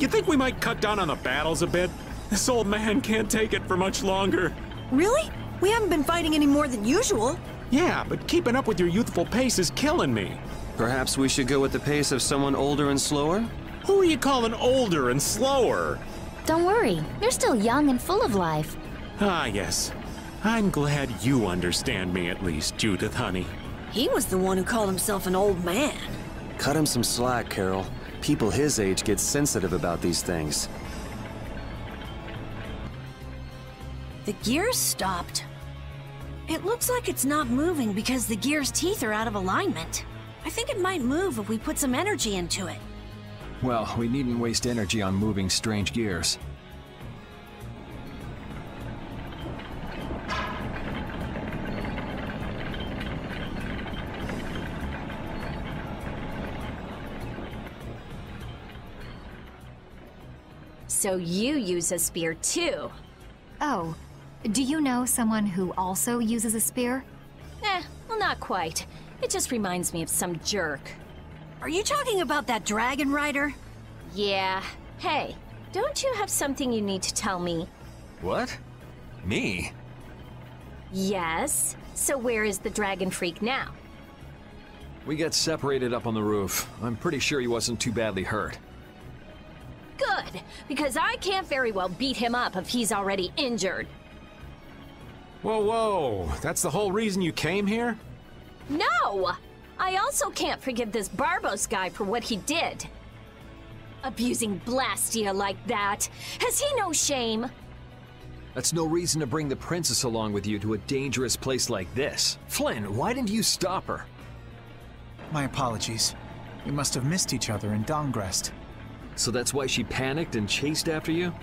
You think we might cut down on the battles a bit? This old man can't take it for much longer. Really? We haven't been fighting any more than usual. Yeah, but keeping up with your youthful pace is killing me. Perhaps we should go with the pace of someone older and slower? Who are you calling older and slower? Don't worry, you're still young and full of life. Ah, yes. I'm glad you understand me at least, Judith, honey. He was the one who called himself an old man. Cut him some slack, Carol. People his age get sensitive about these things. The gears stopped. It looks like it's not moving because the gear's teeth are out of alignment. I think it might move if we put some energy into it. Well, we needn't waste energy on moving strange gears. So you use a spear too? Oh, do you know someone who also uses a spear? Well, not quite. It just reminds me of some jerk. Are you talking about that dragon rider? Yeah. Hey, don't you have something you need to tell me? What? Me? Yes. So where is the dragon freak now? We got separated up on the roof. I'm pretty sure he wasn't too badly hurt. Good, because I can't very well beat him up if he's already injured. Whoa, whoa. That's the whole reason you came here? No! I also can't forgive this Barbos guy for what he did. Abusing Blastia like that. Has he no shame? That's no reason to bring the princess along with you to a dangerous place like this. Flynn, why didn't you stop her? My apologies. We must have missed each other in Dongrest. So that's why she panicked and chased after you?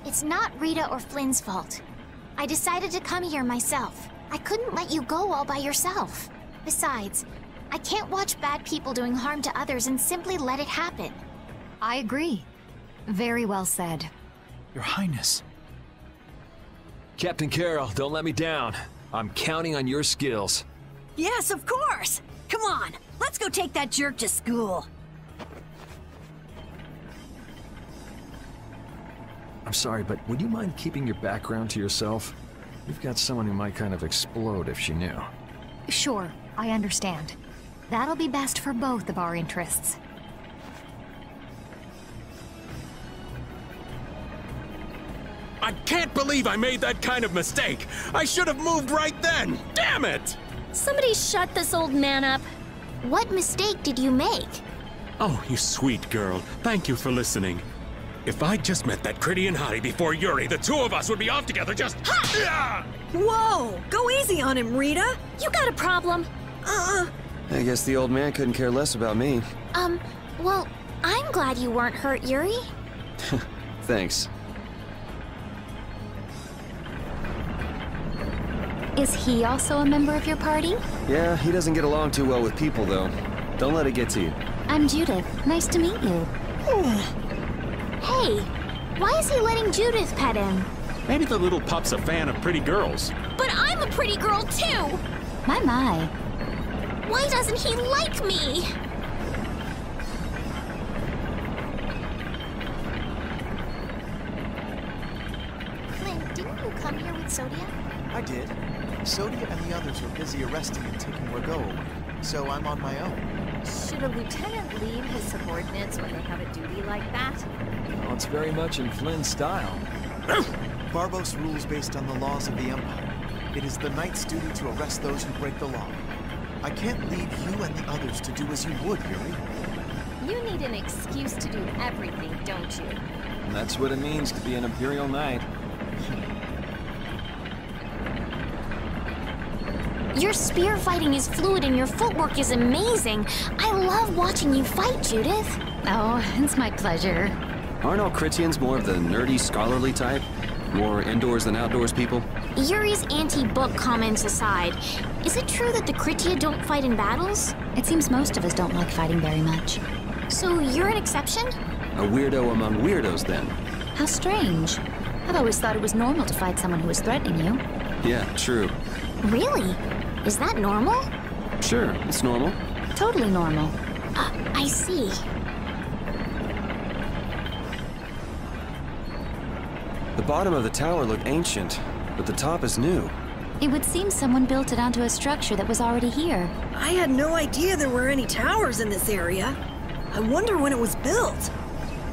It's not Rita or Flynn's fault. I decided to come here myself. I couldn't let you go all by yourself. Besides, I can't watch bad people doing harm to others and simply let it happen. I agree. Very well said. Your Highness. Captain Carol, don't let me down. I'm counting on your skills. Yes, of course! Come on, let's go take that jerk to school. I'm sorry, but would you mind keeping your background to yourself? We've got someone who might kind of explode if she knew. Sure, I understand. That'll be best for both of our interests. I can't believe I made that kind of mistake. I should have moved right then. Damn it! Somebody shut this old man up. What mistake did you make? Oh, you sweet girl. Thank you for listening. If I'd just met that Critian hottie before Yuri, the two of us would be off together just... Ha! Whoa! Go easy on him, Rita! You got a problem? I guess the old man couldn't care less about me. Well, I'm glad you weren't hurt, Yuri. Thanks. Is he also a member of your party? Yeah, he doesn't get along too well with people, though. Don't let it get to you. I'm Judith. Nice to meet you. Hey, why is he letting Judith pet him? Maybe the little pup's a fan of pretty girls. But I'm a pretty girl too! My. Why doesn't he like me? Flynn, didn't you come here with Sodia? I did. Sodia and the others were busy arresting and taking Rago away, so I'm on my own. Should a lieutenant lead his subordinates when they have a duty like that? Well, it's very much in Flynn's style. Barbos rules based on the laws of the Empire. It is the Knight's duty to arrest those who break the law. I can't leave you and the others to do as you would, Yuri. You need an excuse to do everything, don't you? And that's what it means to be an Imperial Knight. Your spear fighting is fluid and your footwork is amazing. I love watching you fight, Judith. Oh, it's my pleasure. Aren't all Critians more of the nerdy, scholarly type? More indoors than outdoors people? Yuri's anti-book comments aside, is it true that the Critia don't fight in battles? It seems most of us don't like fighting very much. So you're an exception? A weirdo among weirdos, then. How strange. I've always thought it was normal to fight someone who was threatening you. Yeah, true. Really? Is that normal? Sure, it's normal. Totally normal. I see. The bottom of the tower looked ancient, but the top is new. It would seem someone built it onto a structure that was already here. I had no idea there were any towers in this area. I wonder when it was built.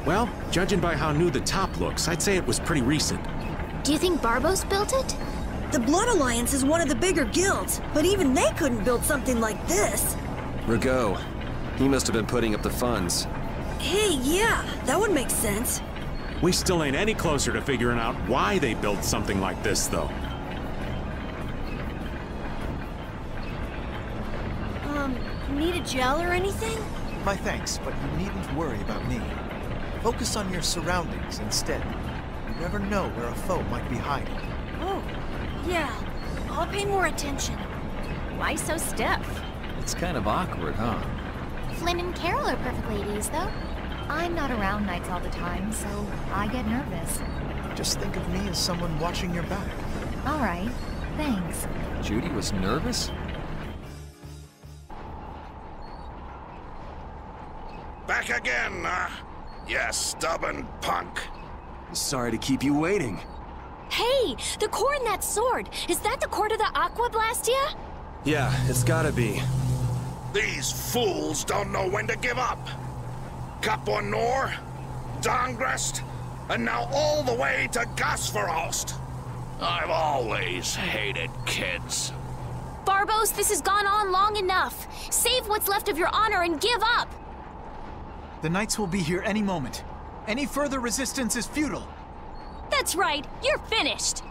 Well, judging by how new the top looks, I'd say it was pretty recent. Do you think Barbos built it? The Blood Alliance is one of the bigger guilds, but even they couldn't build something like this. Rigaud. He must have been putting up the funds. Hey, yeah, that would make sense. We still ain't any closer to figuring out why they built something like this, though. Need a gel or anything? My thanks, but you needn't worry about me. Focus on your surroundings instead. You never know where a foe might be hiding. Oh, yeah. I'll pay more attention. Why so stiff? It's kind of awkward, huh? Flynn and Carol are perfectly at ease, though. I'm not around nights all the time, so I get nervous. Just think of me as someone watching your back. All right, thanks. Judy was nervous? Back again, you stubborn punk. Sorry to keep you waiting. Hey, the core in that sword. Is that the core to the Aqua Blastia? Yeah, it's gotta be. These fools don't know when to give up. Capua Nor, Dangrest, and now all the way to Gasferost. I've always hated kids. Barbos, this has gone on long enough. Save what's left of your honor and give up. The Knights will be here any moment. Any further resistance is futile. That's right, you're finished.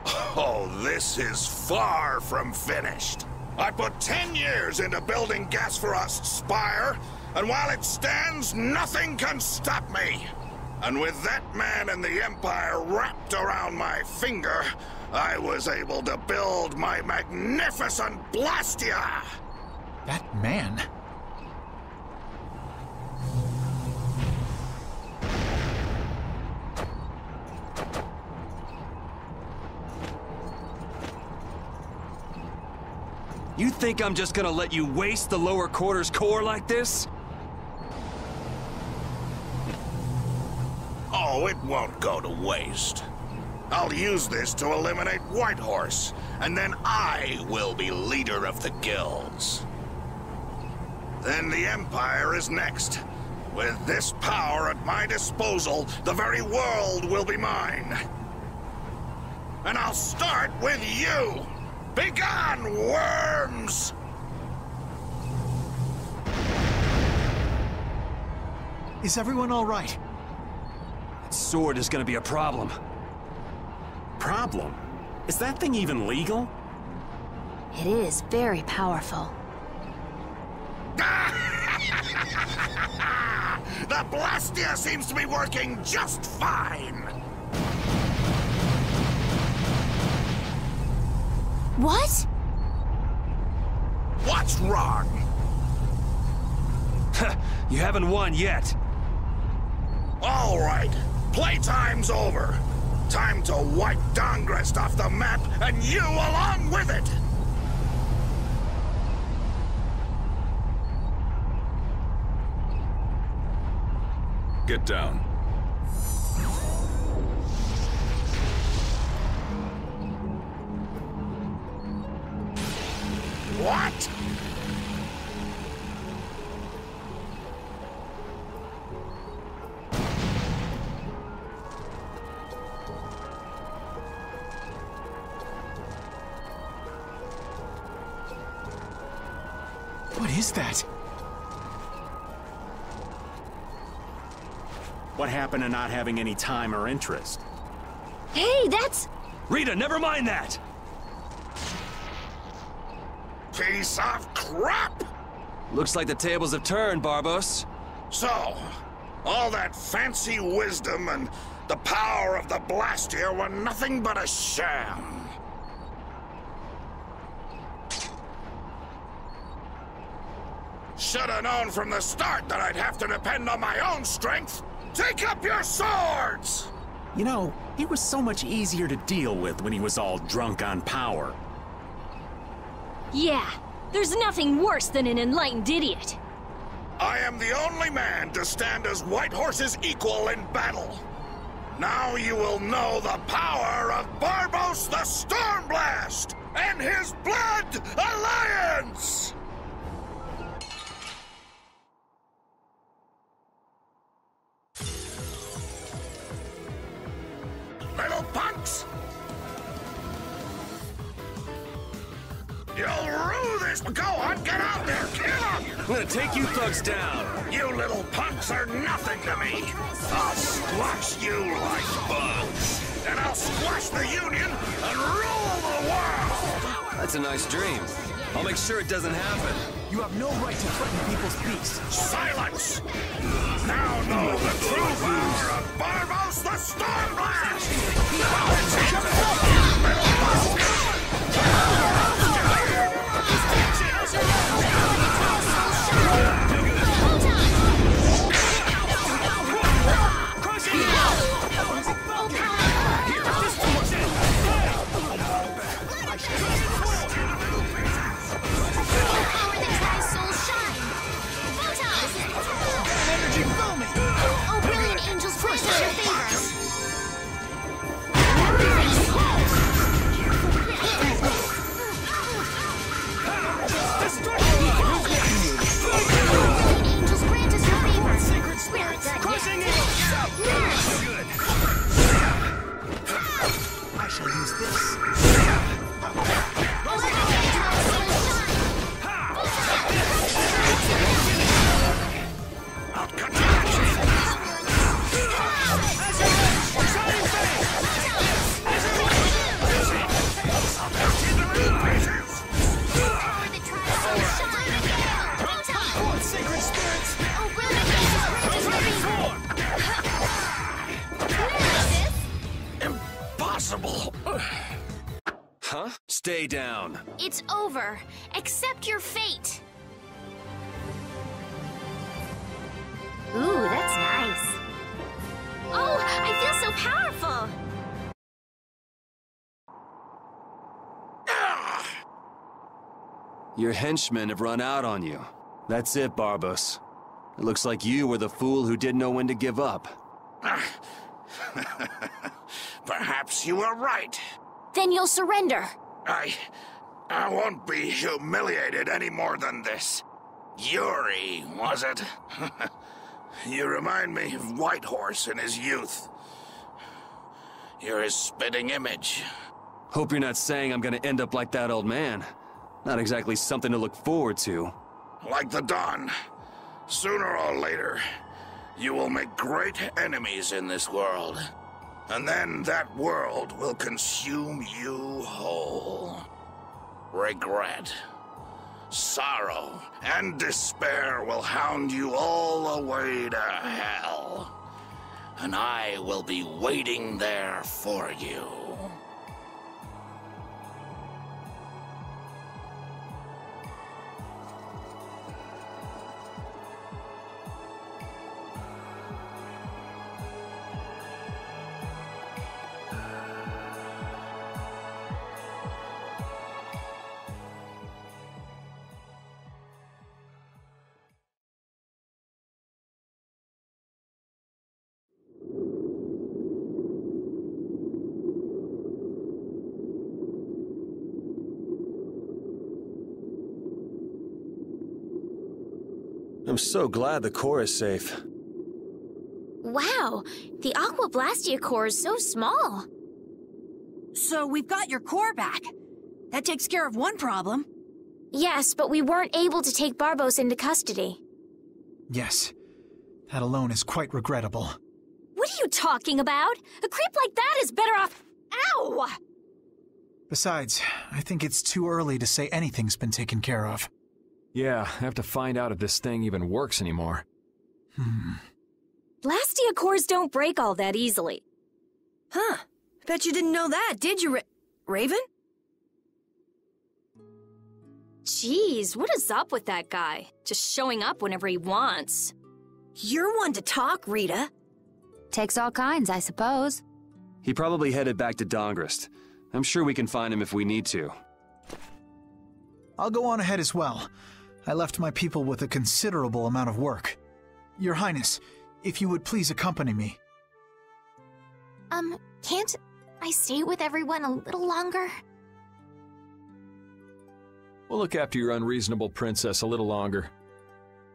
Oh, this is far from finished. I put 10 years into building Gasferost's spire, and while it stands, nothing can stop me. And with that man and the Empire wrapped around my finger, I was able to build my magnificent Blastia! That man? You think I'm just gonna let you waste the lower quarters core like this? Oh, it won't go to waste. I'll use this to eliminate Whitehorse, and then I will be leader of the guilds. Then the Empire is next. With this power at my disposal, the very world will be mine. And I'll start with you! Begone, worms! Is everyone all right? That sword is gonna be a problem. Problem? Is that thing even legal? It is very powerful. The Blastia seems to be working just fine. What? What's wrong? You haven't won yet. All right, playtime's over. Time to wipe Dangrest off the map, and you along with it! Get down. What? What is that? What happened to not having any time or interest? Hey, that's... Rita, never mind that! Piece of crap! Looks like the tables have turned, Barbos. So, all that fancy wisdom and the power of the Blastia were nothing but a sham. Should have known from the start that I'd have to depend on my own strength. Take up your swords! You know, he was so much easier to deal with when he was all drunk on power. Yeah, there's nothing worse than an enlightened idiot. I am the only man to stand as Whitehorse's equal in battle. Now you will know the power of Barbos the Stormblast and his Blood Alliance! Little punks! You'll rue this! Go on, get out there! Kill them! I'm gonna take you thugs down. You little punks are nothing to me! I'll squash you like bugs! And I'll squash the Union and rule the world! That's a nice dream. I'll make sure it doesn't happen. You have no right to threaten people's peace. Silence! Now know the true power of Barbos the Stormblast! Huh? Stay down. It's over. Accept your fate. Ooh, that's nice. Oh, I feel so powerful. Your henchmen have run out on you. That's it, Barbos. It looks like you were the fool who didn't know when to give up. Perhaps you were right. Then you'll surrender. I won't be humiliated any more than this. Yuri, was it? You remind me of Whitehorse in his youth. You're his spitting image. Hope you're not saying I'm gonna end up like that old man. Not exactly something to look forward to. Like the Dawn. Sooner or later, you will make great enemies in this world. And then that world will consume you whole. Regret, sorrow, and despair will hound you all the way to hell. And I will be waiting there for you. I'm so glad the core is safe. Wow, the Aqua Blastia core is so small. So we've got your core back. That takes care of one problem. Yes, but we weren't able to take Barbos into custody. Yes. That alone is quite regrettable. What are you talking about? A creep like that is better off... Ow! Besides, I think it's too early to say anything's been taken care of. Yeah, I have to find out if this thing even works anymore. Blastia cores don't break all that easily. Huh. Bet you didn't know that, did you, Raven? Jeez, what is up with that guy? Just showing up whenever he wants. You're one to talk, Rita. Takes all kinds, I suppose. He probably headed back to Dongrist. I'm sure we can find him if we need to. I'll go on ahead as well. I left my people with a considerable amount of work. Your Highness, if you would please accompany me. Can't I stay with everyone a little longer? We'll look after your unreasonable princess a little longer.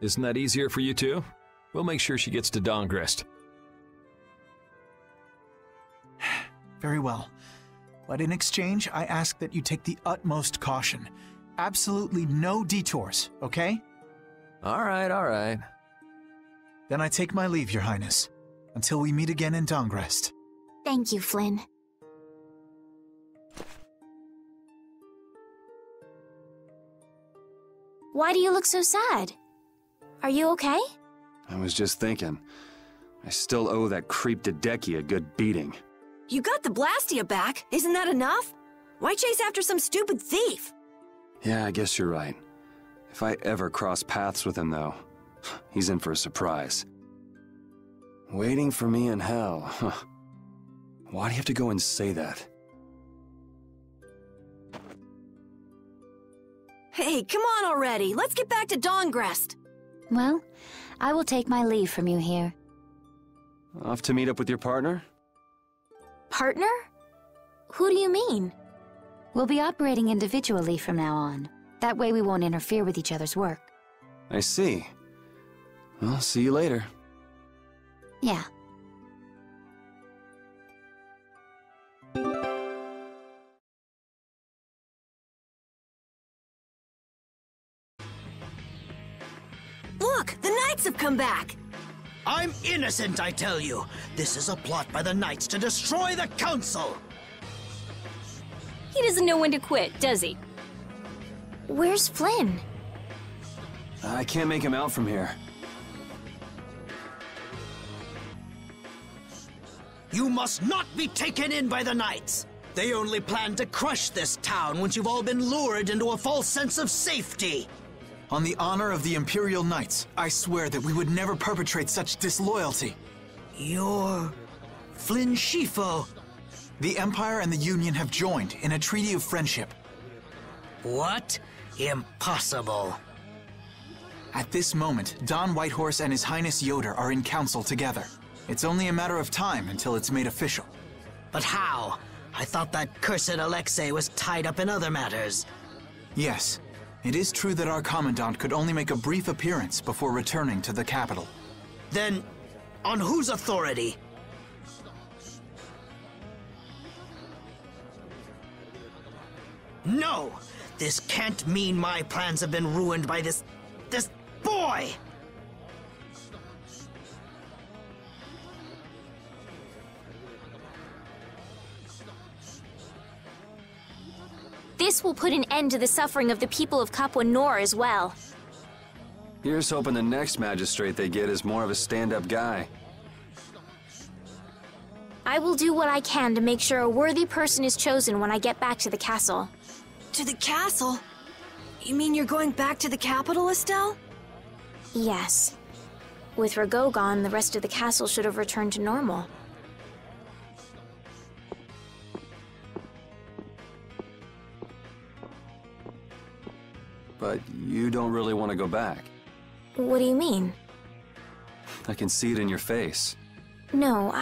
Isn't that easier for you too? We'll make sure she gets to Dawngrest. Very well. But in exchange, I ask that you take the utmost caution. Absolutely no detours, okay? All right. Then I take my leave, Your Highness. Until we meet again in Dawngrest. Thank you, Flynn. Why do you look so sad? Are you okay? I was just thinking. I still owe that creep Dedeki a good beating. You got the Blastia back. Isn't that enough? Why chase after some stupid thief? Yeah, I guess you're right. If I ever cross paths with him, though, he's in for a surprise. Waiting for me in hell, huh? Why do you have to go and say that? Hey, come on already. Let's get back to Dawngrest. Well, I will take my leave from you here. Off to meet up with your partner? Partner? Who do you mean? We'll be operating individually from now on. That way we won't interfere with each other's work. I see. Well, see you later. Yeah. Look, the Knights have come back. I'm innocent, I tell you. This is a plot by the Knights to destroy the Council. He doesn't know when to quit, does he? Where's Flynn? I can't make him out from here. You must not be taken in by the Knights. They only plan to crush this town once you've all been lured into a false sense of safety. On the honor of the Imperial Knights, I swear that we would never perpetrate such disloyalty. You're Flynn Schifo. The Empire and the Union have joined in a treaty of friendship. What? Impossible. At this moment, Don Whitehorse and His Highness Yoder are in council together. It's only a matter of time until it's made official. But how? I thought that cursed Alexei was tied up in other matters. Yes. It is true that our Commandant could only make a brief appearance before returning to the capital. Then, on whose authority? No! This can't mean my plans have been ruined by this boy! This will put an end to the suffering of the people of Capua Nor as well. Here's hoping the next magistrate they get is more of a stand-up guy. I will do what I can to make sure a worthy person is chosen when I get back to the castle. To the castle? You mean you're going back to the capital, Estelle? Yes. With Rago gone, the rest of the castle should have returned to normal. But you don't really want to go back. What do you mean? I can see it in your face. No,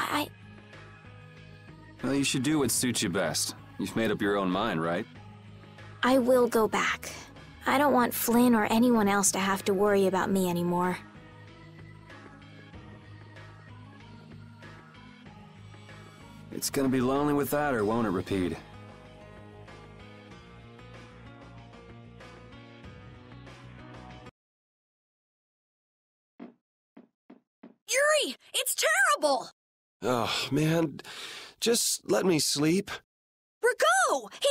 Well, you should do what suits you best. You've made up your own mind, right? I will go back. I don't want Flynn or anyone else to have to worry about me anymore. It's gonna be lonely without her, won't it, Repeat? Yuri! It's terrible! Oh, man. Just let me sleep. Rago! He...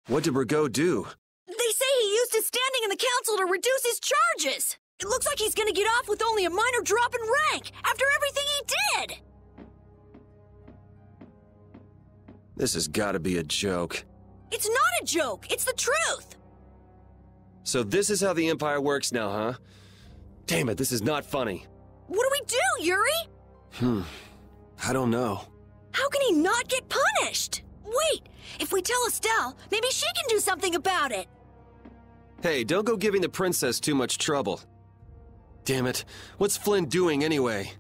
What did Rago do? They say he used his standing in the council to reduce his charges! It looks like he's gonna get off with only a minor drop in rank, after everything he did! This has gotta be a joke. It's not a joke, it's the truth! So this is how the Empire works now, huh? Damn it, this is not funny. What do we do, Yuri? I don't know. How can he not get punished? Wait, if we tell Estelle, maybe she can do something about it. Hey, don't go giving the princess too much trouble. Damn it, what's Flynn doing anyway?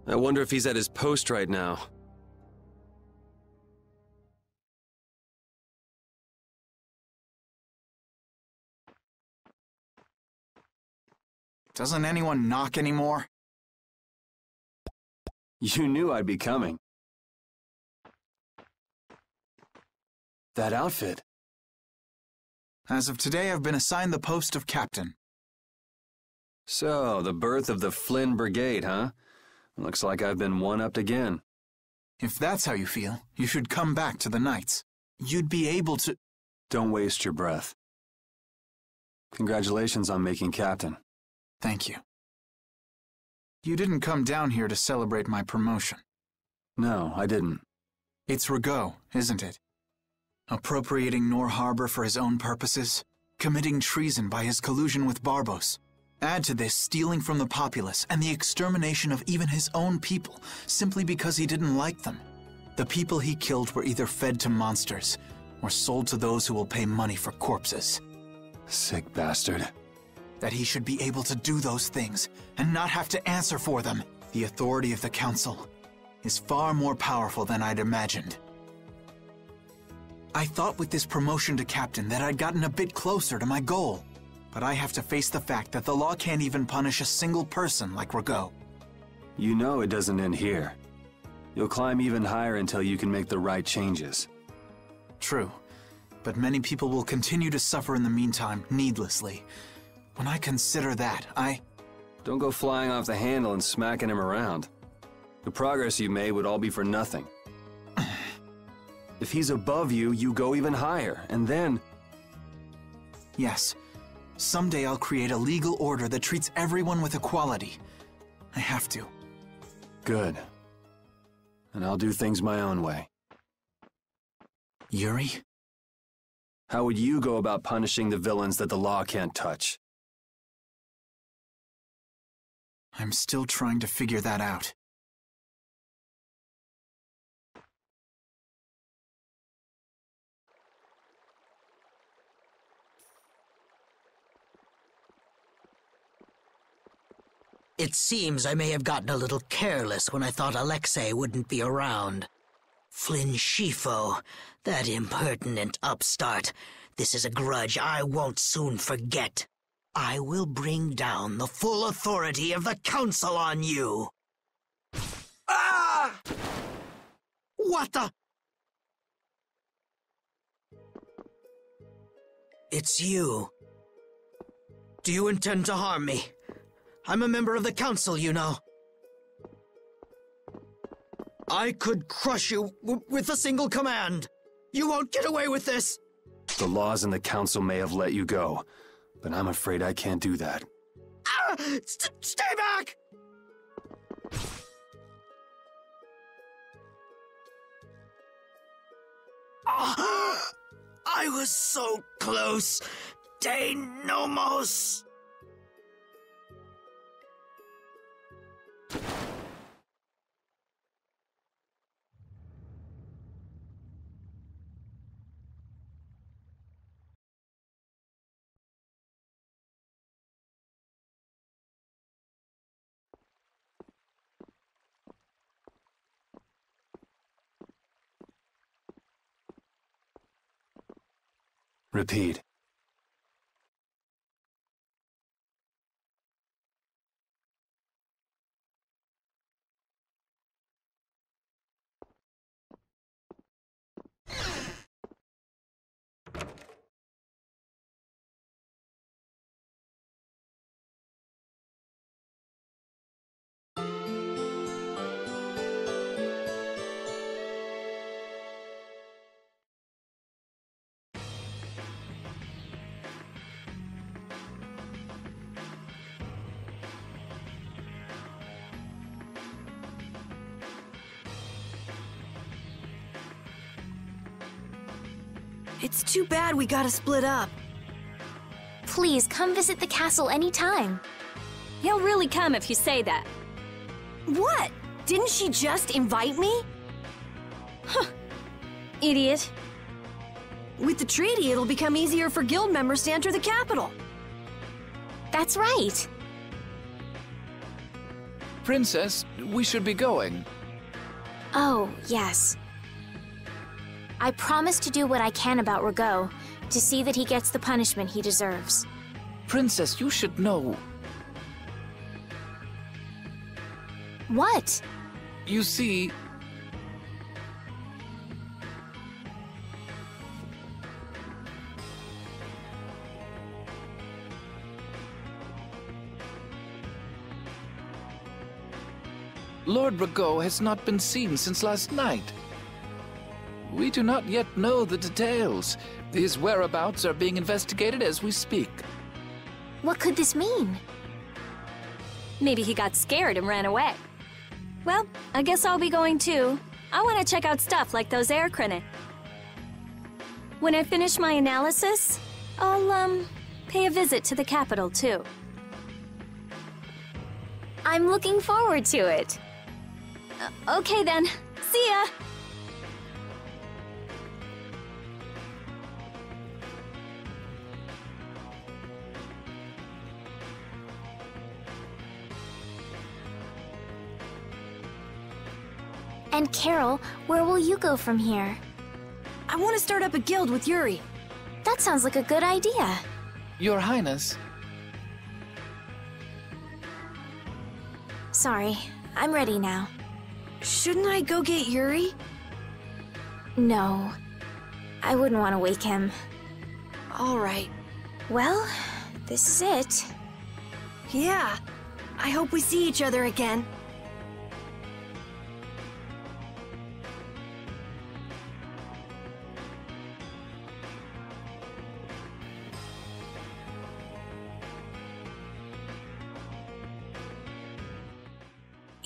I wonder if he's at his post right now. Doesn't anyone knock anymore? You knew I'd be coming. That outfit. As of today, I've been assigned the post of captain. So, the birth of the Flynn Brigade, huh? Looks like I've been one-upped again. If that's how you feel, you should come back to the Knights. You'd be able to... Don't waste your breath. Congratulations on making captain. Thank you. You didn't come down here to celebrate my promotion. No, I didn't. It's Rigaud, isn't it? Appropriating Nor Harbor for his own purposes, committing treason by his collusion with Barbos. Add to this stealing from the populace and the extermination of even his own people simply because he didn't like them. The people he killed were either fed to monsters or sold to those who will pay money for corpses. Sick bastard. That he should be able to do those things and not have to answer for them. The authority of the Council is far more powerful than I'd imagined. I thought with this promotion to captain that I'd gotten a bit closer to my goal. But I have to face the fact that the law can't even punish a single person like Rigaud. You know it doesn't end here. You'll climb even higher until you can make the right changes. True, but many people will continue to suffer in the meantime, needlessly. When I consider that, Don't go flying off the handle and smacking him around. The progress you made would all be for nothing. If he's above you, you go even higher, and then... Yes. Someday I'll create a legal order that treats everyone with equality. I have to. Good. And I'll do things my own way. Yuri? How would you go about punishing the villains that the law can't touch? I'm still trying to figure that out. It seems I may have gotten a little careless when I thought Alexei wouldn't be around. Flynn Scifo, that impertinent upstart. This is a grudge I won't soon forget. I will bring down the full authority of the Council on you. Ah! What the? It's you. Do you intend to harm me? I'm a member of the Council, you know. I could crush you with a single command. You won't get away with this. The laws and the Council may have let you go, but I'm afraid I can't do that. Ah! Stay back! Oh, I was so close. De Nomos. Repeat. It's too bad we gotta split up. Please come visit the castle anytime. He'll really come if you say that. What? Didn't she just invite me? Huh. Idiot. With the treaty, it'll become easier for guild members to enter the capital. That's right. Princess, we should be going. Oh, yes. I promise to do what I can about Rago, to see that he gets the punishment he deserves. Princess, you should know. What? You see... Lord Rago has not been seen since last night. We do not yet know the details. His whereabouts are being investigated as we speak. What could this mean? Maybe he got scared and ran away. Well, I guess I'll be going too. I want to check out stuff like those air crinic. When I finish my analysis, I'll, pay a visit to the capital too. I'm looking forward to it. Okay then. See ya! And Carol, where will you go from here? I want to start up a guild with Yuri. That sounds like a good idea. Your Highness. Sorry, I'm ready now. Shouldn't I go get Yuri? No. I wouldn't want to wake him. All right. Well, this is it. Yeah. I hope we see each other again.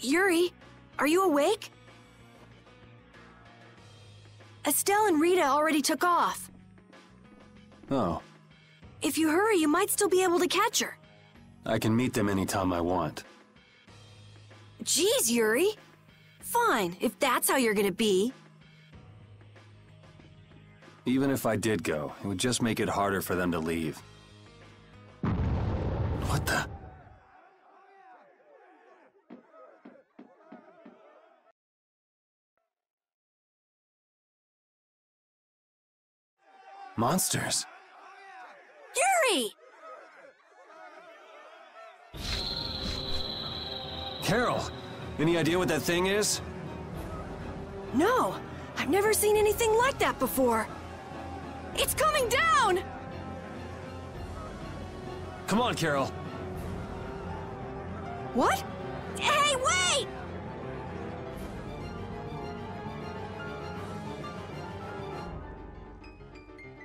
Yuri, are you awake? Estelle and Rita already took off. Oh, If you hurry, you might still be able to catch her. I can meet them anytime I want. Geez, Yuri. Fine, if that's how you're gonna be. Even if I did go, it would just make it harder for them to leave. What the? Monsters. Yuri! Carol, any idea what that thing is? No, I've never seen anything like that before. It's coming down! Come on, Carol. What? Hey, wait!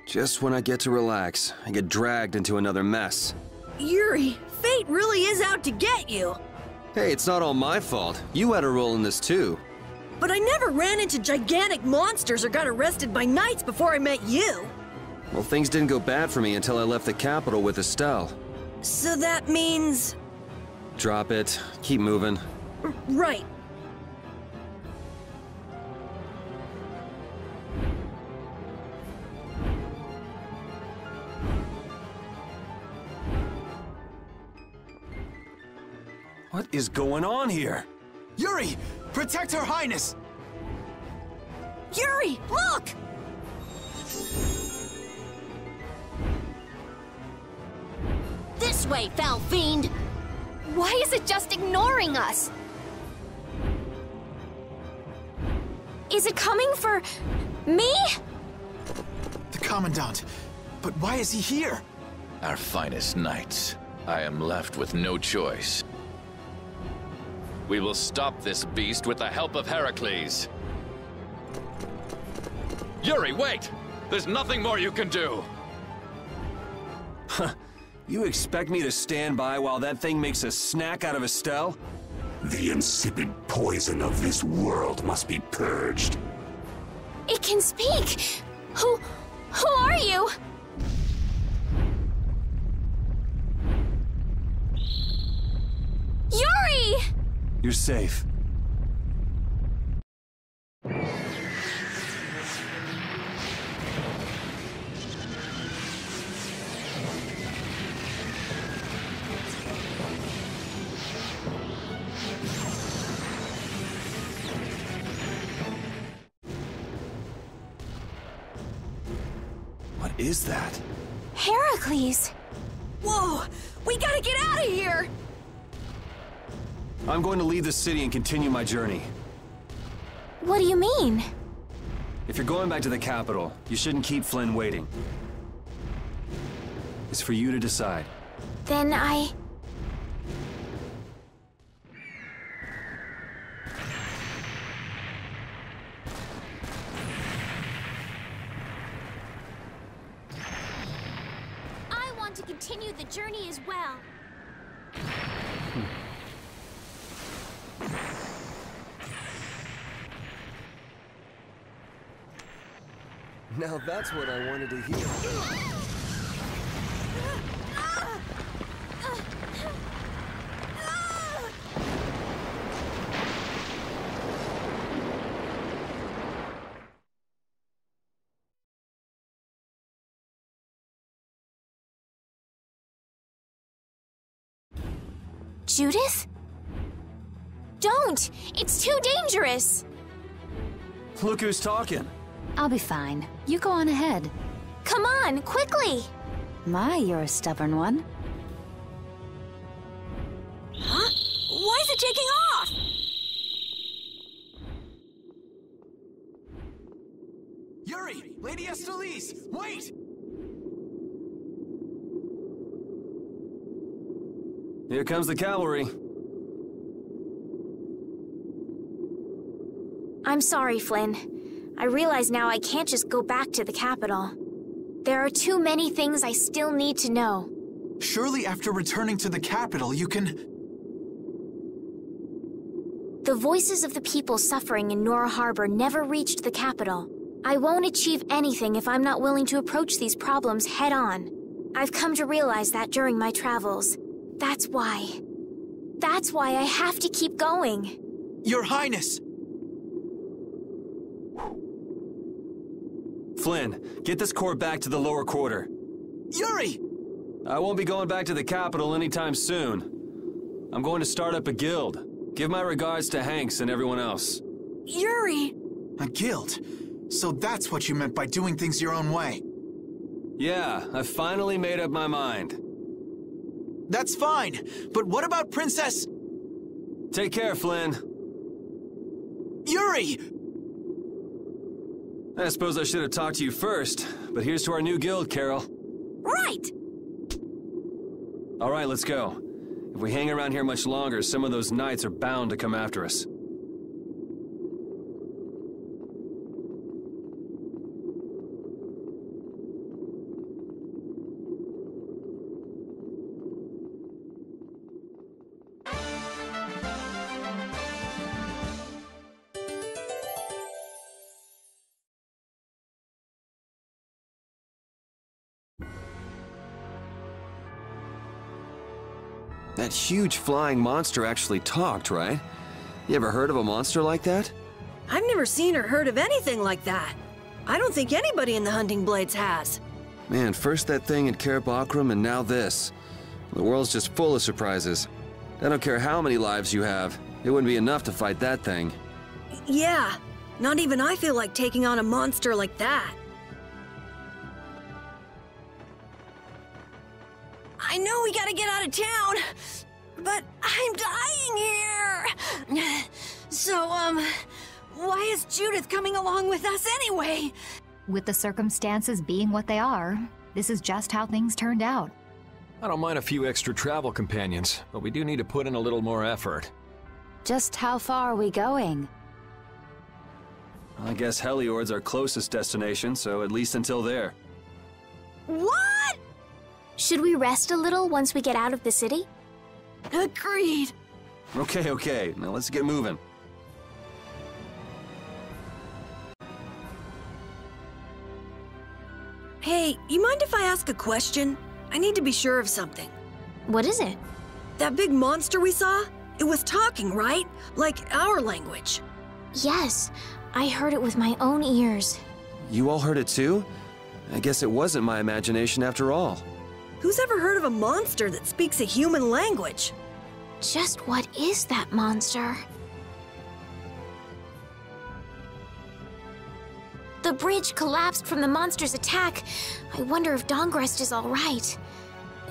Just when I get to relax, I get dragged into another mess. Yuri, fate really is out to get you. Hey, it's not all my fault. You had a role in this too. But I never ran into gigantic monsters or got arrested by knights before I met you. Well, things didn't go bad for me until I left the capital with Estelle. So that means... Drop it. Keep moving. Right. What is going on here? Yuri! Protect Her Highness! Yuri, look! This way, foul fiend! Why is it just ignoring us? Is it coming for... me? The Commandant. But why is he here? Our finest knights. I am left with no choice. We will stop this beast with the help of Heracles. Yuri, wait! There's nothing more you can do! Huh. You expect me to stand by while that thing makes a snack out of Estelle? The insipid poison of this world must be purged. It can speak! Who are you? Yuri! You're safe. is that? Heracles! Whoa! We gotta get out of here! I'm going to leave the city and continue my journey. What do you mean? If you're going back to the capital, you shouldn't keep Flynn waiting. It's for you to decide. Then I want to continue the journey as well. Now that's what I wanted to hear. Judith? Don't! It's too dangerous! Look who's talking. I'll be fine. You go on ahead. Come on, quickly! My, you're a stubborn one. Huh? Why is it taking off? Yuri! Lady Estelise! Wait! Here comes the cavalry. I'm sorry, Flynn. I realize now I can't just go back to the capital. There are too many things I still need to know. Surely after returning to the capital, you can... The voices of the people suffering in Nora Harbor never reached the capital. I won't achieve anything if I'm not willing to approach these problems head-on. I've come to realize that during my travels. That's why I have to keep going. Your Highness! Flynn, get this core back to the lower quarter. Yuri! I won't be going back to the capital anytime soon. I'm going to start up a guild. Give my regards to Hanks and everyone else. Yuri! A guild? So that's what you meant by doing things your own way? Yeah, I finally made up my mind. That's fine, but what about Princess... Take care, Flynn. Yuri! I suppose I should have talked to you first, but here's to our new guild, Carol. Right! All right, let's go. If we hang around here much longer, some of those knights are bound to come after us. That huge flying monster actually talked, right? You ever heard of a monster like that? I've never seen or heard of anything like that. I don't think anybody in the Hunting Blades has. Man, first that thing in Cair Bakram and now this. The world's just full of surprises. I don't care how many lives you have, it wouldn't be enough to fight that thing. Yeah, not even I feel like taking on a monster like that. I know we gotta get out of town, but I'm dying here. So, why is Judith coming along with us anyway? With the circumstances being what they are, this is just how things turned out. I don't mind a few extra travel companions, but we do need to put in a little more effort. Just how far are we going? I guess Heliord's our closest destination, so at least until there. What? Should we rest a little once we get out of the city? Agreed. Okay, now let's get moving. Hey, you mind if I ask a question? I need to be sure of something. What is it? That big monster we saw? It was talking, right? Like our language. Yes, I heard it with my own ears. You all heard it too? I guess it wasn't my imagination after all. Who's ever heard of a monster that speaks a human language? Just what is that monster? The bridge collapsed from the monster's attack. I wonder if Dongrest is all right.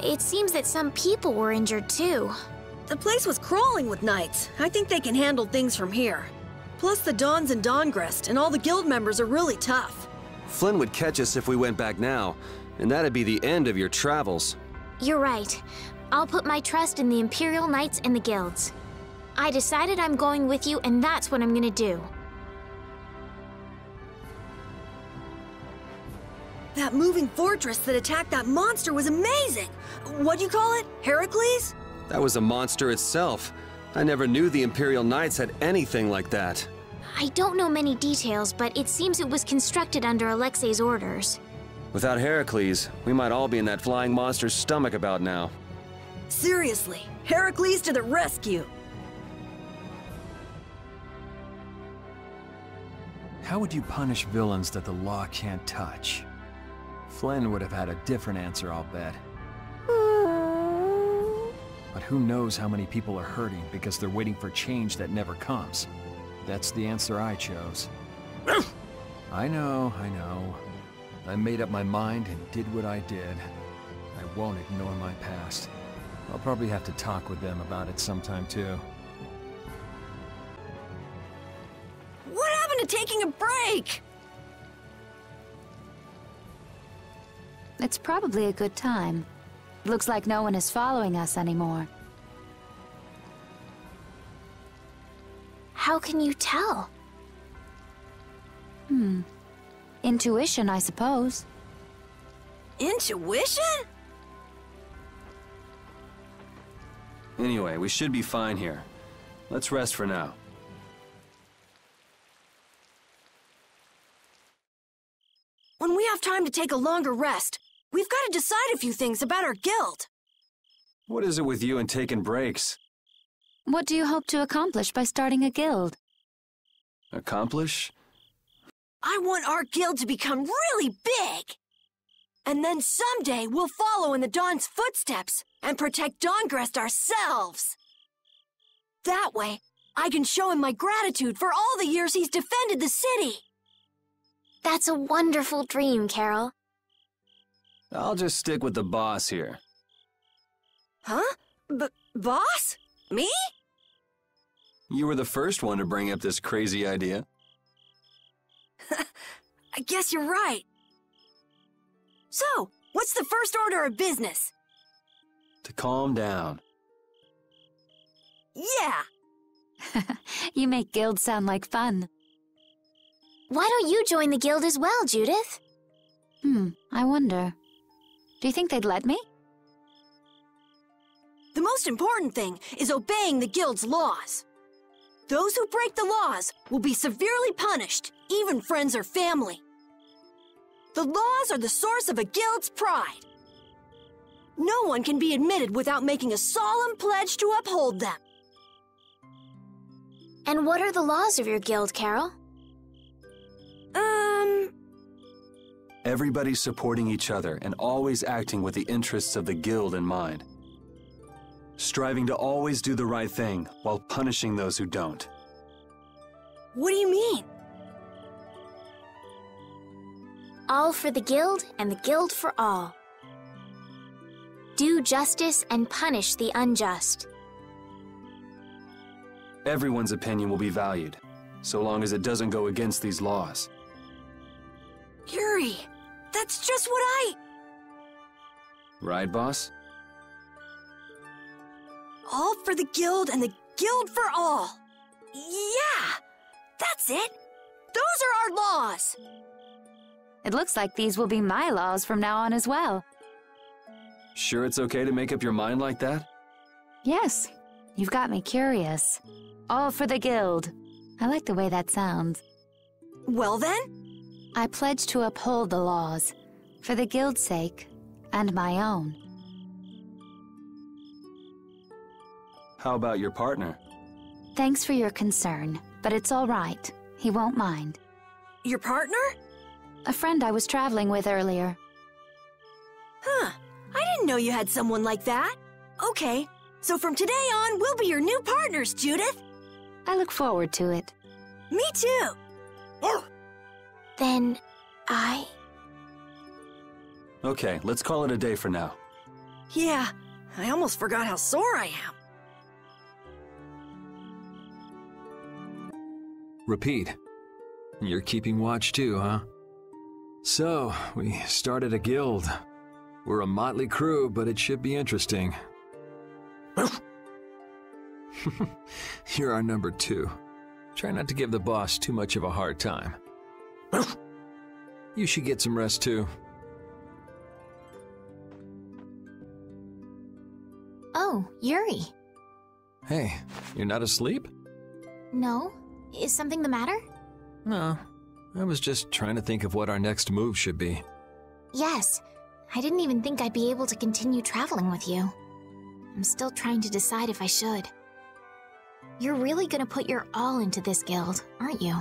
It seems that some people were injured too. The place was crawling with knights. I think they can handle things from here. Plus the Dons in Dongrest and all the guild members are really tough. Flynn would catch us if we went back now, and that'd be the end of your travels. You're right. I'll put my trust in the Imperial Knights and the guilds. I decided I'm going with you, and that's what I'm gonna do. That moving fortress that attacked that monster was amazing! What'd you call it? Heracles? That was a monster itself. I never knew the Imperial Knights had anything like that. I don't know many details, but it seems it was constructed under Alexei's orders. Without Heracles, we might all be in that flying monster's stomach about now. Seriously, Heracles to the rescue! How would you punish villains that the law can't touch? Flynn would have had a different answer, I'll bet. But who knows how many people are hurting because they're waiting for change that never comes. That's the answer I chose. I know. I made up my mind and did what I did. I won't ignore my past. I'll probably have to talk with them about it sometime too. What happened to taking a break? It's probably a good time. Looks like no one is following us anymore. How can you tell? Intuition, I suppose. Intuition? Anyway, we should be fine here. Let's rest for now. When we have time to take a longer rest, we've got to decide a few things about our guild. What is it with you and taking breaks? What do you hope to accomplish by starting a guild? Accomplish? I want our guild to become really big. And then someday we'll follow in the Dawn's footsteps and protect Dongrest ourselves. That way, I can show him my gratitude for all the years he's defended the city. That's a wonderful dream, Carol. I'll just stick with the boss here. Huh? Boss? Me? You were the first one to bring up this crazy idea. I guess you're right. So, what's the first order of business? To calm down. Yeah! You make guilds sound like fun. Why don't you join the guild as well, Judith? I wonder. Do you think they'd let me? The most important thing is obeying the guild's laws. Those who break the laws will be severely punished, even friends or family. The laws are the source of a guild's pride. No one can be admitted without making a solemn pledge to uphold them. And what are the laws of your guild, Carol? Everybody supporting each other and always acting with the interests of the guild in mind. Striving to always do the right thing while punishing those who don't. What do you mean? All for the guild and the guild for all. Do justice and punish the unjust. Everyone's opinion will be valued, so long as it doesn't go against these laws. Yuri, that's just what I... Right, boss? All for the guild and the guild for all. Yeah, that's it. Those are our laws. It looks like these will be my laws from now on as well. Sure it's okay to make up your mind like that? Yes, you've got me curious. All for the guild. I like the way that sounds. Well then? I pledge to uphold the laws, for the guild's sake, and my own. How about your partner? Thanks for your concern, but it's all right. He won't mind. Your partner? A friend I was traveling with earlier. Huh. I didn't know you had someone like that. Okay, so from today on, we'll be your new partners, Judith. I look forward to it. Me too. Then, Okay, let's call it a day for now. Yeah, I almost forgot how sore I am. Repeat. You're keeping watch too, huh? So, we started a guild. We're a motley crew, but it should be interesting. You're our number 2. Try not to give the boss too much of a hard time. You should get some rest too. Oh, Yuri. Hey, you're not asleep? No? Is something the matter? No, I was just trying to think of what our next move should be. Yes. I didn't even think I'd be able to continue traveling with you. I'm still trying to decide if I should. You're really gonna put your all into this guild, aren't you?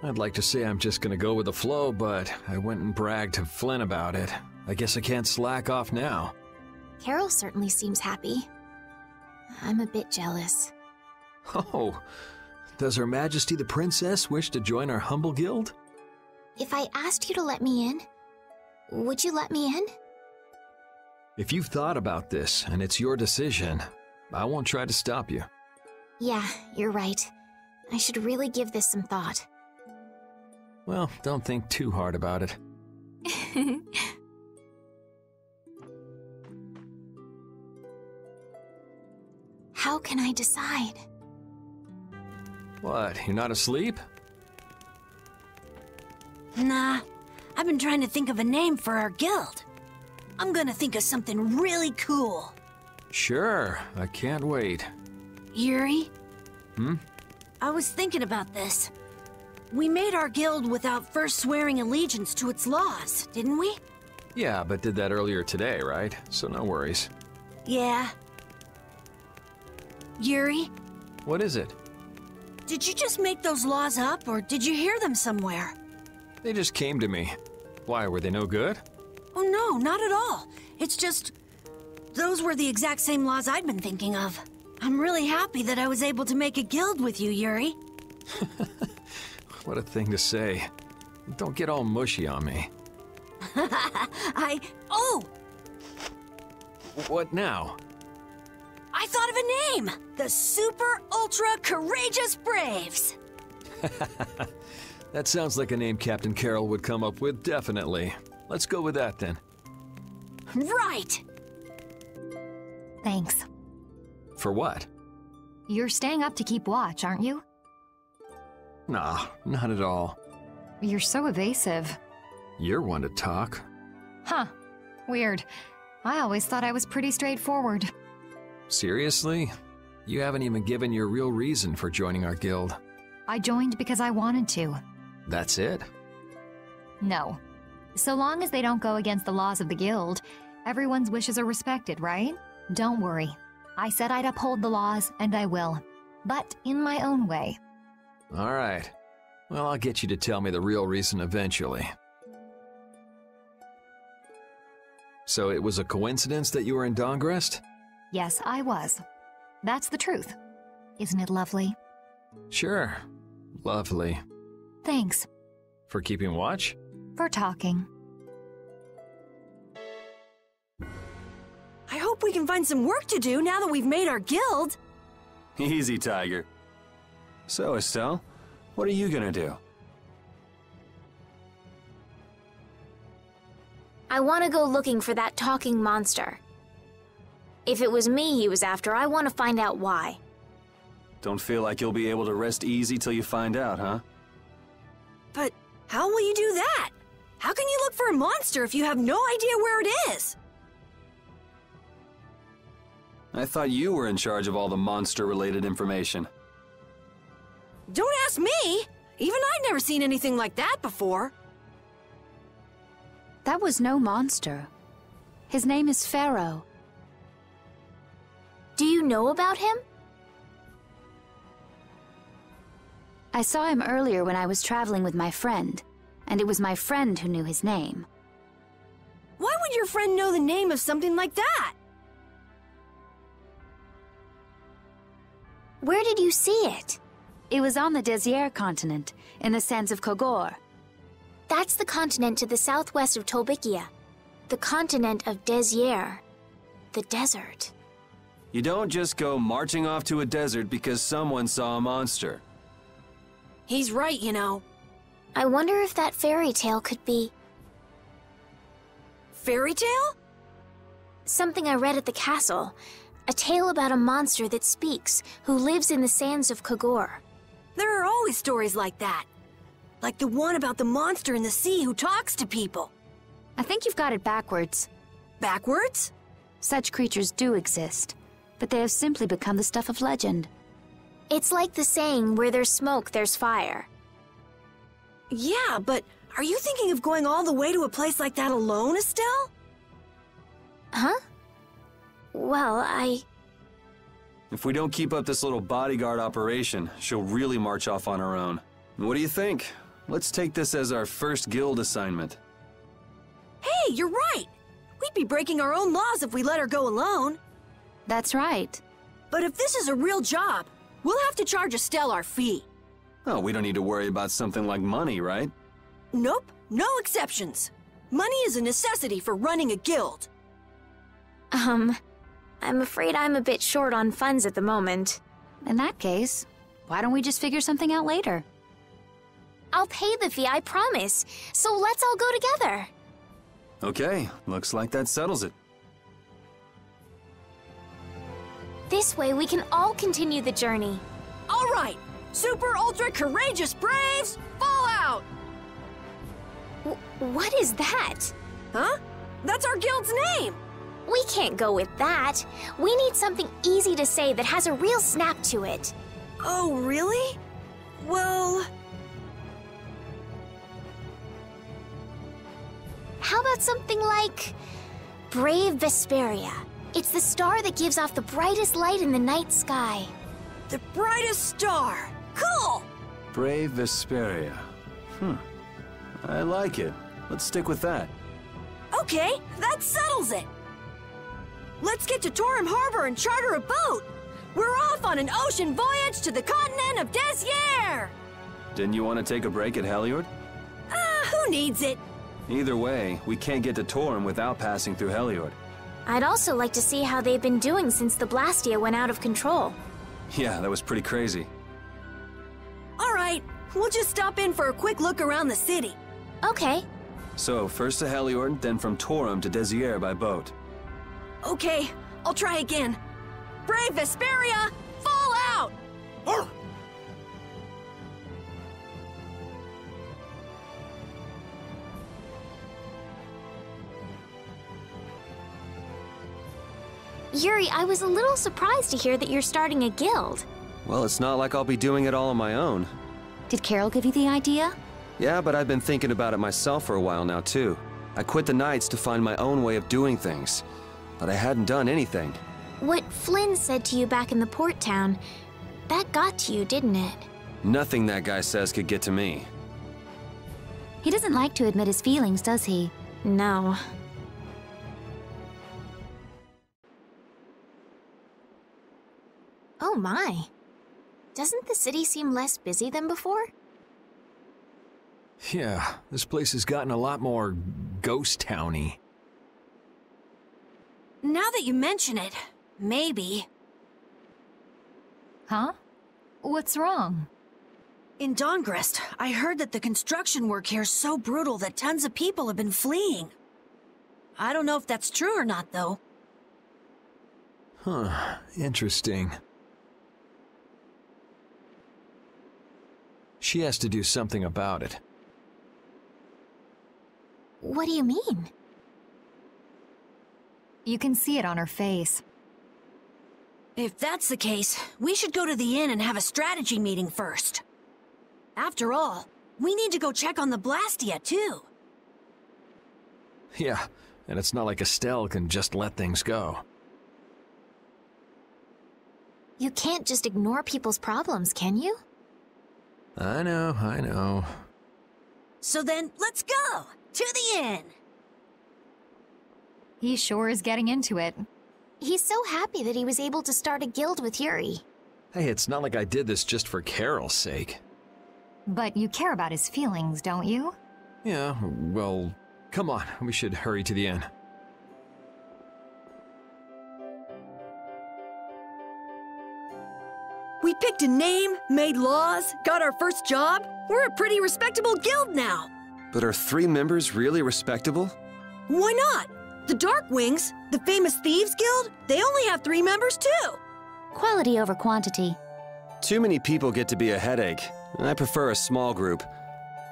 I'd like to say I'm just gonna go with the flow, but I went and bragged to Flynn about it. I guess I can't slack off now. Carol certainly seems happy. I'm a bit jealous. Oh, does Her Majesty the Princess wish to join our humble guild? If I asked you to let me in, would you let me in? If you've thought about this and it's your decision, I won't try to stop you. Yeah, you're right. I should really give this some thought. Well, don't think too hard about it. How can I decide? What, you're not asleep? Nah, I've been trying to think of a name for our guild. I'm gonna think of something really cool. Sure, I can't wait. Yuri? Hmm? I was thinking about this. We made our guild without first swearing allegiance to its laws, didn't we? Yeah, but did that earlier today, right? So no worries. Yeah. Yuri? What is it? Did you just make those laws up, or did you hear them somewhere? They just came to me. Why, were they no good? Oh no, not at all. It's just... those were the exact same laws I'd been thinking of. I'm really happy that I was able to make a guild with you, Yuri. What a thing to say. Don't get all mushy on me. Oh! What now? I thought of a name! The Super Ultra Courageous Braves! That sounds like a name Captain Carol would come up with, definitely. Let's go with that, then. Right! Thanks. For what? You're staying up to keep watch, aren't you? Nah, not at all. You're so evasive. You're one to talk. Huh. Weird. I always thought I was pretty straightforward. Seriously? You haven't even given your real reason for joining our guild. I joined because I wanted to. That's it? No. So long as they don't go against the laws of the guild, everyone's wishes are respected, right? Don't worry. I said I'd uphold the laws, and I will. But in my own way. All right. Well, I'll get you to tell me the real reason eventually. So it was a coincidence that you were in Dongrest? Yes, I was. That's the truth. Isn't it lovely? Sure. Lovely. Thanks. For keeping watch? For talking. I hope we can find some work to do now that we've made our guild. Easy, Tiger. So, Estelle, what are you gonna do? I want to go looking for that talking monster. If it was me he was after, I want to find out why. Don't feel like you'll be able to rest easy till you find out, huh? But how will you do that? How can you look for a monster if you have no idea where it is? I thought you were in charge of all the monster-related information. Don't ask me! Even I've never seen anything like that before. That was no monster. His name is Pharaoh. Do you know about him? I saw him earlier when I was traveling with my friend, and it was my friend who knew his name. Why would your friend know the name of something like that? Where did you see it? It was on the Désert continent, in the sands of Kogor. That's the continent to the southwest of Tolbikia. The continent of Desier. The desert. You don't just go marching off to a desert because someone saw a monster. He's right, you know. I wonder if that fairy tale could be... Fairy tale? Something I read at the castle. A tale about a monster that speaks, who lives in the sands of Kogor. There are always stories like that. Like the one about the monster in the sea who talks to people. I think you've got it backwards. Backwards? Such creatures do exist, but they have simply become the stuff of legend. It's like the saying, where there's smoke, there's fire. Yeah, but are you thinking of going all the way to a place like that alone, Estelle? Huh? Well, If we don't keep up this little bodyguard operation, she'll really march off on her own. What do you think? Let's take this as our first guild assignment. Hey, you're right! We'd be breaking our own laws if we let her go alone. That's right. But if this is a real job, we'll have to charge Estelle our fee. Oh, we don't need to worry about something like money, right? Nope, no exceptions. Money is a necessity for running a guild. I'm afraid I'm a bit short on funds at the moment. In that case, why don't we just figure something out later? I'll pay the fee, I promise. So let's all go together. Okay, looks like that settles it. This way we can all continue the journey. All right, super ultra courageous braves, fall out! What is that? Huh? That's our guild's name! We can't go with that. We need something easy to say that has a real snap to it. Oh, really? Well... How about something like... Brave Vesperia. It's the star that gives off the brightest light in the night sky. The brightest star! Cool! Brave Vesperia. I like it. Let's stick with that. Okay, that settles it! Let's get to Torim Harbor and charter a boat! We're off on an ocean voyage to the continent of Desier! Didn't you want to take a break at Heliord? Who needs it? Either way, we can't get to Torim without passing through Heliord. I'd also like to see how they've been doing since the Blastia went out of control. Yeah, that was pretty crazy. All right, we'll just stop in for a quick look around the city. Okay. So, first to Heliord, then from Torim to Desier by boat. Okay, I'll try again. Brave Vesperia, fall out! Arr! Yuri, I was a little surprised to hear that you're starting a guild. Well, it's not like I'll be doing it all on my own. Did Carol give you the idea? Yeah, but I've been thinking about it myself for a while now, too. I quit the Knights to find my own way of doing things. But I hadn't done anything. What Flynn said to you back in the port town, that got to you, didn't it? Nothing that guy says could get to me. He doesn't like to admit his feelings, does he? No. Oh my. Doesn't the city seem less busy than before? Yeah, this place has gotten a lot more ghost towny. Now that you mention it, maybe. Huh? What's wrong? In Dawngrest, I heard that the construction work here is so brutal that tons of people have been fleeing. I don't know if that's true or not, though. Huh, interesting. She has to do something about it. What do you mean? You can see it on her face. If that's the case, we should go to the inn and have a strategy meeting first. After all, we need to go check on the Blastia, too. Yeah, and it's not like Estelle can just let things go. You can't just ignore people's problems, can you? I know. So then, let's go! To the inn! He sure is getting into it. He's so happy that he was able to start a guild with Yuri. Hey, it's not like I did this just for Carol's sake. But you care about his feelings, don't you? Yeah, well, come on. We should hurry to the inn. We picked a name, made laws, got our first job. We're a pretty respectable guild now. But are 3 members really respectable? Why not? The Darkwings, the famous thieves guild, they only have 3 members too. Quality over quantity. Too many people get to be a headache. I prefer a small group.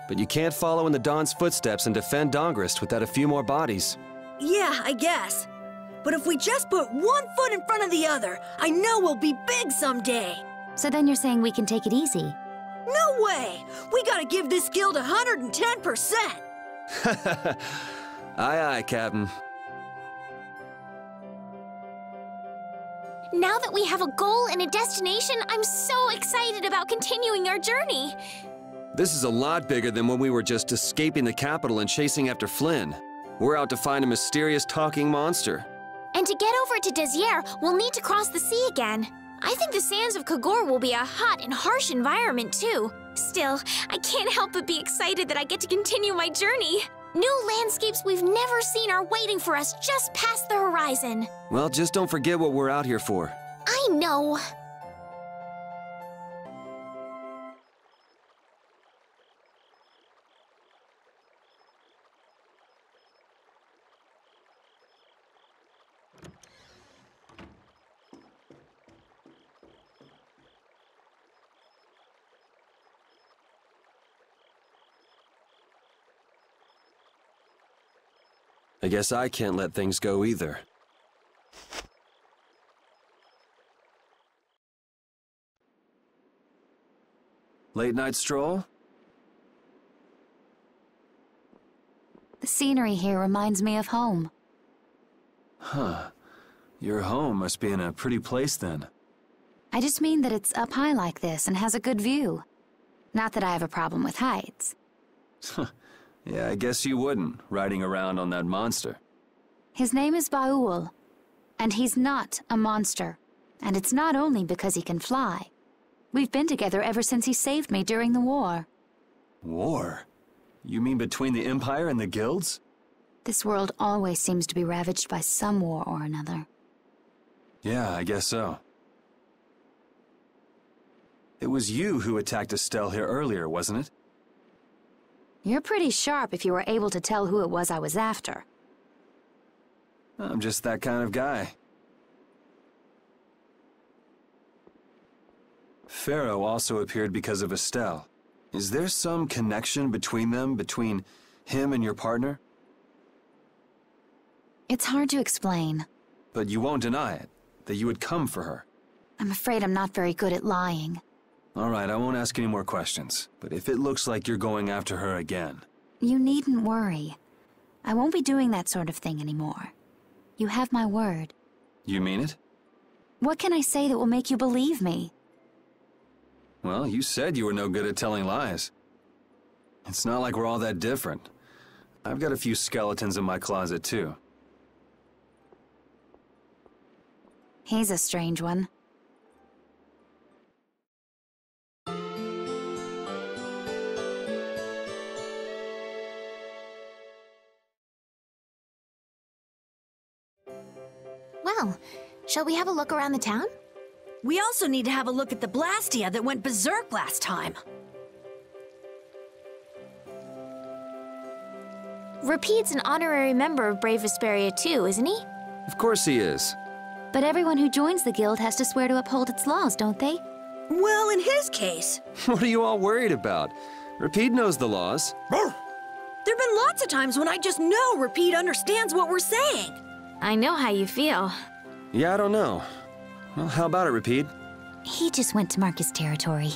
But you can't follow in the Dawn's footsteps and defend Dongrist without a few more bodies. Yeah, I guess. But if we just put one foot in front of the other, I know we'll be big someday. So then you're saying we can take it easy? No way! We gotta give this guild 110%! Aye, aye, Captain. Now that we have a goal and a destination, I'm so excited about continuing our journey. This is a lot bigger than when we were just escaping the capital and chasing after Flynn. We're out to find a mysterious talking monster. And to get over to Desier, we'll need to cross the sea again. I think the sands of Kagor will be a hot and harsh environment, too. Still, I can't help but be excited that I get to continue my journey. New landscapes we've never seen are waiting for us just past the horizon. Well, just don't forget what we're out here for. I know. I guess I can't let things go either. Late night stroll? The scenery here reminds me of home. Huh. Your home must be in a pretty place then. I just mean that it's up high like this and has a good view. Not that I have a problem with heights. Yeah, I guess you wouldn't, riding around on that monster. His name is Baul, and he's not a monster. And it's not only because he can fly. We've been together ever since he saved me during the war. War? You mean between the Empire and the guilds? This world always seems to be ravaged by some war or another. Yeah, I guess so. It was you who attacked Estelle here earlier, wasn't it? You're pretty sharp if you were able to tell who it was I was after. I'm just that kind of guy. Pharaoh also appeared because of Estelle. Is there some connection between them, between him and your partner? It's hard to explain. But you won't deny it, that you would come for her. I'm afraid I'm not very good at lying. All right, I won't ask any more questions. But if it looks like you're going after her again... You needn't worry. I won't be doing that sort of thing anymore. You have my word. You mean it? What can I say that will make you believe me? Well, you said you were no good at telling lies. It's not like we're all that different. I've got a few skeletons in my closet, too. He's a strange one. Well, shall we have a look around the town? We also need to have a look at the Blastia that went berserk last time. Rapide's an honorary member of Brave Vesperia too, isn't he? Of course he is. But everyone who joins the guild has to swear to uphold its laws, don't they? Well, in his case... What are you all worried about? Rapide knows the laws. There've been lots of times when I just know Rapide understands what we're saying. I know how you feel. Yeah, I don't know. Well, how about it, Rapide? He just went to mark his territory.